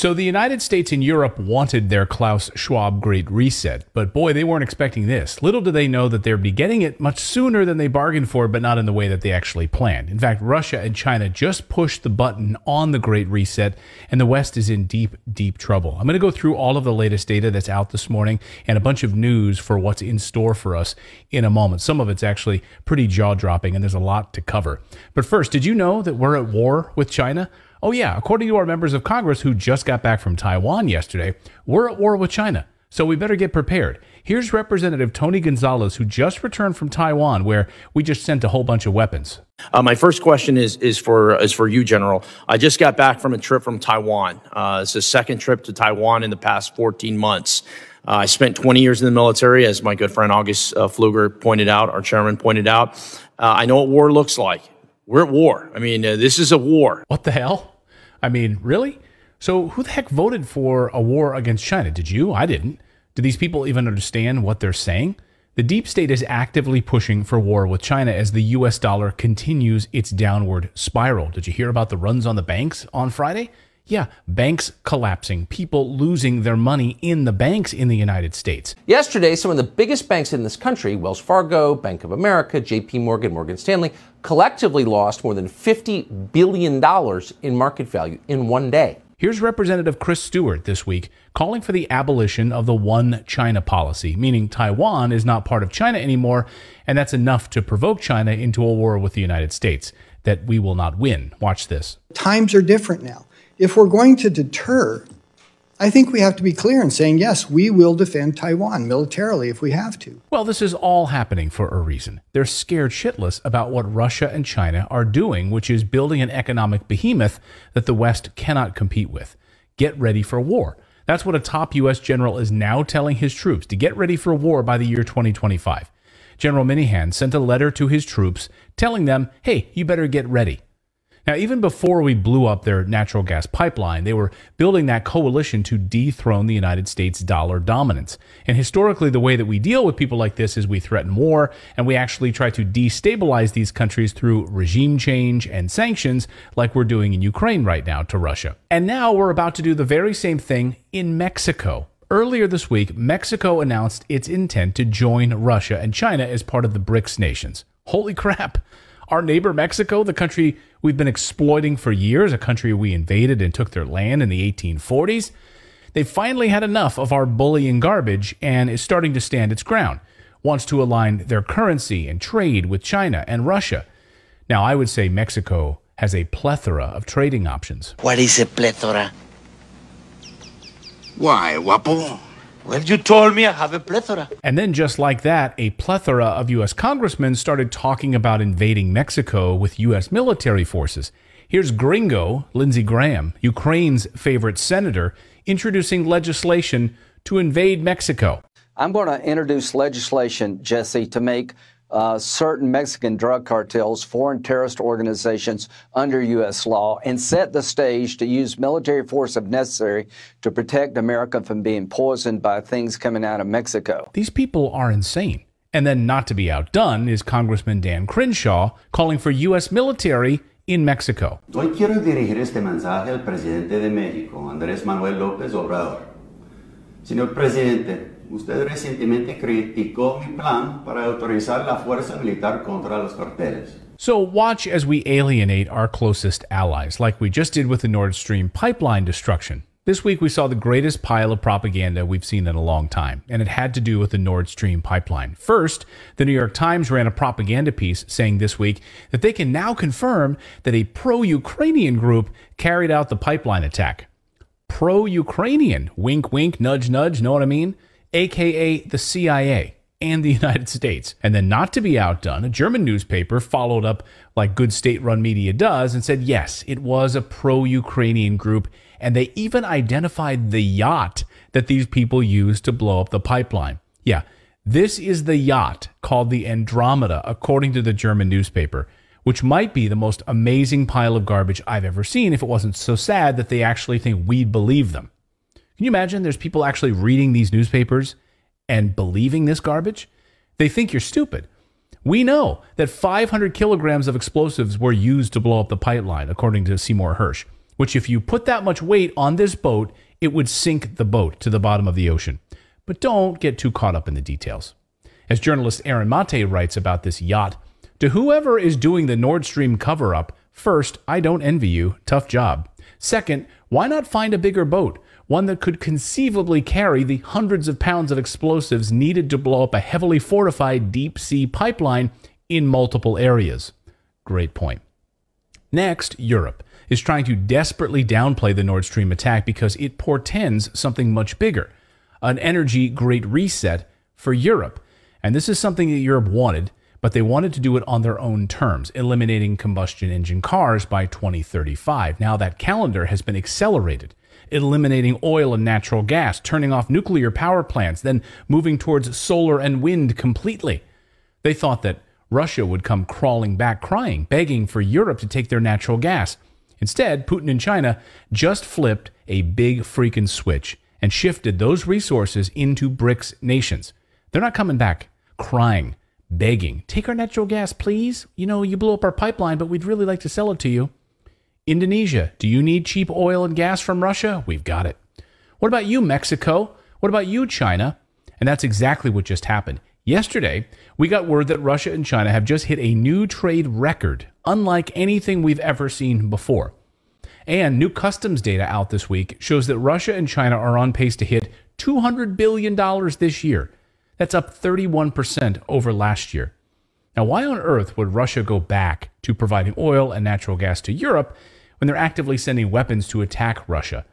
So the United States and Europe wanted their Klaus Schwab Great Reset, but boy, they weren't expecting this. Little did they know that they'd be getting it much sooner than they bargained for, but not in the way that they actually planned. In fact, Russia and China just pushed the button on the Great Reset, and the West is in deep, deep trouble. I'm going to go through all of the latest data that's out this morning and a bunch of news for what's in store for us in a moment. Some of it's actually pretty jaw-dropping, and there's a lot to cover. But first, did you know that we're at war with China? Oh yeah, according to our members of Congress who just got back from Taiwan yesterday, we're at war with China, so we better get prepared. Here's Representative Tony Gonzalez, who just returned from Taiwan, where we just sent a whole bunch of weapons. My first question is for you, General. I just got back from a trip from Taiwan. It's the second trip to Taiwan in the past 14 months. I spent 20 years in the military, as my good friend August Pfluger pointed out, our chairman pointed out. I know what war looks like. We're at war. I mean, this is a war. What the hell? I mean, really? So who the heck voted for a war against China? Did you? I didn't. Do these people even understand what they're saying? The deep state is actively pushing for war with China as the US dollar continues its downward spiral. Did you hear about the runs on the banks on Friday? Yeah, banks collapsing, people losing their money in the banks in the United States. Yesterday, some of the biggest banks in this country, Wells Fargo, Bank of America, JP Morgan, Morgan Stanley, collectively lost more than $50 billion in market value in one day. Here's Representative Chris Stewart this week calling for the abolition of the one China policy, meaning Taiwan is not part of China anymore, and that's enough to provoke China into a war with the United States that we will not win. Watch this. Times are different now. If we're going to deter, I think we have to be clear in saying, yes, we will defend Taiwan militarily if we have to. Well, this is all happening for a reason. They're scared shitless about what Russia and China are doing, which is building an economic behemoth that the West cannot compete with. Get ready for war. That's what a top U.S. general is now telling his troops, to get ready for war by the year 2025. General Minihan sent a letter to his troops telling them, hey, you better get ready. Now, even before we blew up their natural gas pipeline, they were building that coalition to dethrone the United States' dollar dominance. And historically, the way that we deal with people like this is we threaten war, and we actually try to destabilize these countries through regime change and sanctions, like we're doing in Ukraine right now to Russia. And now we're about to do the very same thing in Mexico. Earlier this week, Mexico announced its intent to join Russia and China as part of the BRICS nations. Holy crap! Our neighbor Mexico, the country we've been exploiting for years, a country we invaded and took their land in the 1840s, they finally had enough of our bullying garbage and is starting to stand its ground, wants to align their currency and trade with China and Russia. Now, I would say Mexico has a plethora of trading options. What is a plethora? Why, guapo? Well, you told me I have a plethora. And then just like that, a plethora of U.S. congressmen started talking about invading Mexico with U.S. military forces. Here's Gringo, Lindsey Graham, Ukraine's favorite senator, introducing legislation to invade Mexico. I'm going to introduce legislation, Jesse, to make certain Mexican drug cartels, foreign terrorist organizations under U.S. law, and set the stage to use military force if necessary to protect America from being poisoned by things coming out of Mexico. These people are insane. And then, not to be outdone, is Congressman Dan Crenshaw calling for U.S. military in Mexico. Hoy quiero dirigir este mensaje al presidente de México, Andrés Manuel López Obrador. Señor presidente, usted recientemente criticó mi plan para autorizar la fuerza militar contra los carteles. So watch as we alienate our closest allies, like we just did with the Nord Stream pipeline destruction. This week we saw the greatest pile of propaganda we've seen in a long time, and it had to do with the Nord Stream pipeline. First, the New York Times ran a propaganda piece saying this week that they can now confirm that a pro-Ukrainian group carried out the pipeline attack. Pro-Ukrainian, wink, wink, nudge, nudge, know what I mean? AKA the CIA and the United States. And then, not to be outdone, a German newspaper followed up like good state-run media does and said, yes, it was a pro-Ukrainian group, and they even identified the yacht that these people used to blow up the pipeline. Yeah, this is the yacht called the Andromeda, according to the German newspaper, which might be the most amazing pile of garbage I've ever seen if it wasn't so sad that they actually think we'd believe them. Can you imagine there's people actually reading these newspapers and believing this garbage? They think you're stupid. We know that 500 kilograms of explosives were used to blow up the pipeline, according to Seymour Hersh, which if you put that much weight on this boat, it would sink the boat to the bottom of the ocean. But don't get too caught up in the details. As journalist Aaron Mate writes about this yacht, to whoever is doing the Nord Stream cover-up, first, I don't envy you, tough job. Second, why not find a bigger boat, one that could conceivably carry the hundreds of pounds of explosives needed to blow up a heavily fortified deep-sea pipeline in multiple areas? Great point. Next, Europe is trying to desperately downplay the Nord Stream attack because it portends something much bigger, an energy great reset for Europe. And this is something that Europe wanted, but they wanted to do it on their own terms, eliminating combustion engine cars by 2035. Now that calendar has been accelerated, eliminating oil and natural gas, turning off nuclear power plants, then moving towards solar and wind completely. They thought that Russia would come crawling back crying, begging for Europe to take their natural gas. Instead, Putin and China just flipped a big freaking switch and shifted those resources into BRICS nations. They're not coming back crying, begging, take our natural gas, please. You know, you blew up our pipeline, but we'd really like to sell it to you. Indonesia, do you need cheap oil and gas from Russia? We've got it. What about you, Mexico? What about you, China? And that's exactly what just happened. Yesterday, we got word that Russia and China have just hit a new trade record, unlike anything we've ever seen before. And new customs data out this week shows that Russia and China are on pace to hit $200 billion this year. That's up 31% over last year. Now, why on earth would Russia go back to providing oil and natural gas to Europe when they're actively sending weapons to attack Russia?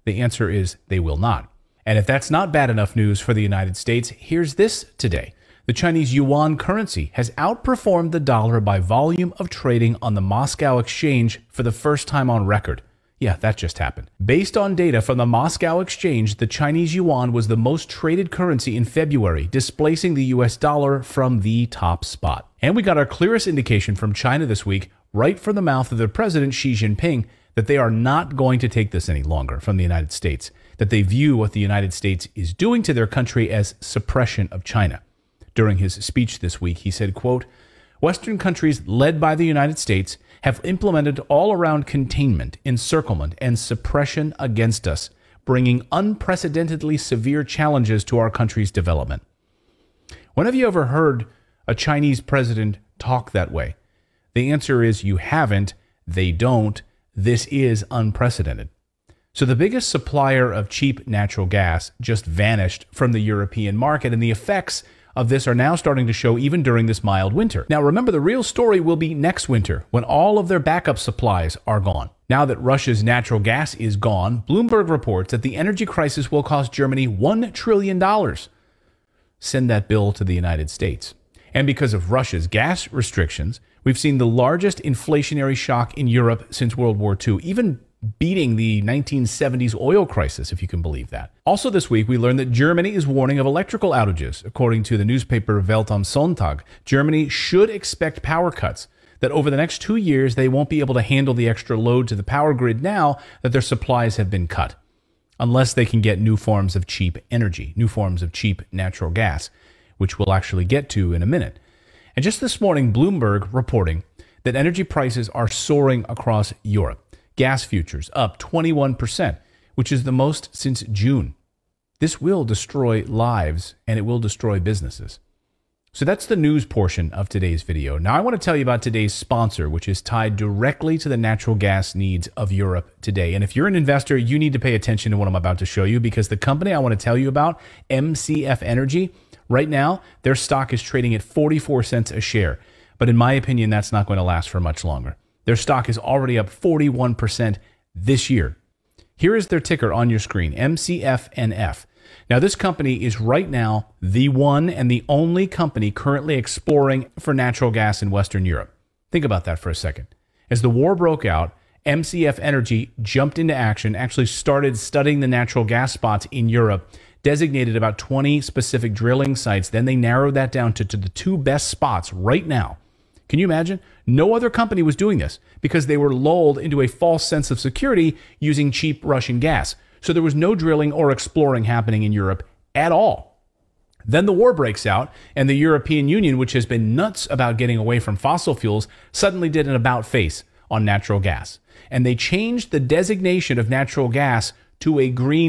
The answer is they will not. And if that's not bad enough news for the United States, here's this today. The Chinese yuan currency has outperformed the dollar by volume of trading on the Moscow exchange for the first time on record. Yeah, that just happened. Based on data from the Moscow exchange, the Chinese yuan was the most traded currency in February, displacing the US dollar from the top spot. And we got our clearest indication from China this week, right from the mouth of their president Xi Jinping, that they are not going to take this any longer from the United States, that they view what the United States is doing to their country as suppression of China. During his speech this week, he said, quote, Western countries led by the United States have implemented all-around containment, encirclement, and suppression against us, bringing unprecedentedly severe challenges to our country's development. When have you ever heard a Chinese president talk that way? The answer is you haven't, they don't, this is unprecedented. So the biggest supplier of cheap natural gas just vanished from the European market, and the effects of this are now starting to show even during this mild winter. Now remember, the real story will be next winter when all of their backup supplies are gone. Now that Russia's natural gas is gone, Bloomberg reports that the energy crisis will cost Germany $1 trillion. Send that bill to the United States. And because of Russia's gas restrictions, we've seen the largest inflationary shock in Europe since World War II, even beating the 1970s oil crisis, if you can believe that. Also this week, we learned that Germany is warning of electrical outages. According to the newspaper Welt am Sonntag, Germany should expect power cuts, that over the next 2 years, they won't be able to handle the extra load to the power grid now that their supplies have been cut, unless they can get new forms of cheap energy, new forms of cheap natural gas, which we'll actually get to in a minute. And just this morning, Bloomberg reporting that energy prices are soaring across Europe. Gas futures up 21%, which is the most since June. This will destroy lives and it will destroy businesses. So that's the news portion of today's video. Now I want to tell you about today's sponsor, which is tied directly to the natural gas needs of Europe today. And if you're an investor, you need to pay attention to what I'm about to show you, because the company I want to tell you about, MCF Energy, right now, their stock is trading at 44 cents a share. But in my opinion, that's not going to last for much longer. Their stock is already up 41% this year. Here is their ticker on your screen, MCFNF. Now, this company is right now the one and the only company currently exploring for natural gas in Western Europe. Think about that for a second. As the war broke out, MCF Energy jumped into action, actually started studying the natural gas spots in Europe, designated about 20 specific drilling sites. Then they narrowed that down to the 2 best spots right now. Can you imagine? No other company was doing this because they were lulled into a false sense of security using cheap Russian gas. So there was no drilling or exploring happening in Europe at all. Then the war breaks out, and the European Union, which has been nuts about getting away from fossil fuels, suddenly did an about-face. on natural gas. And they changed the designation of natural gas to a green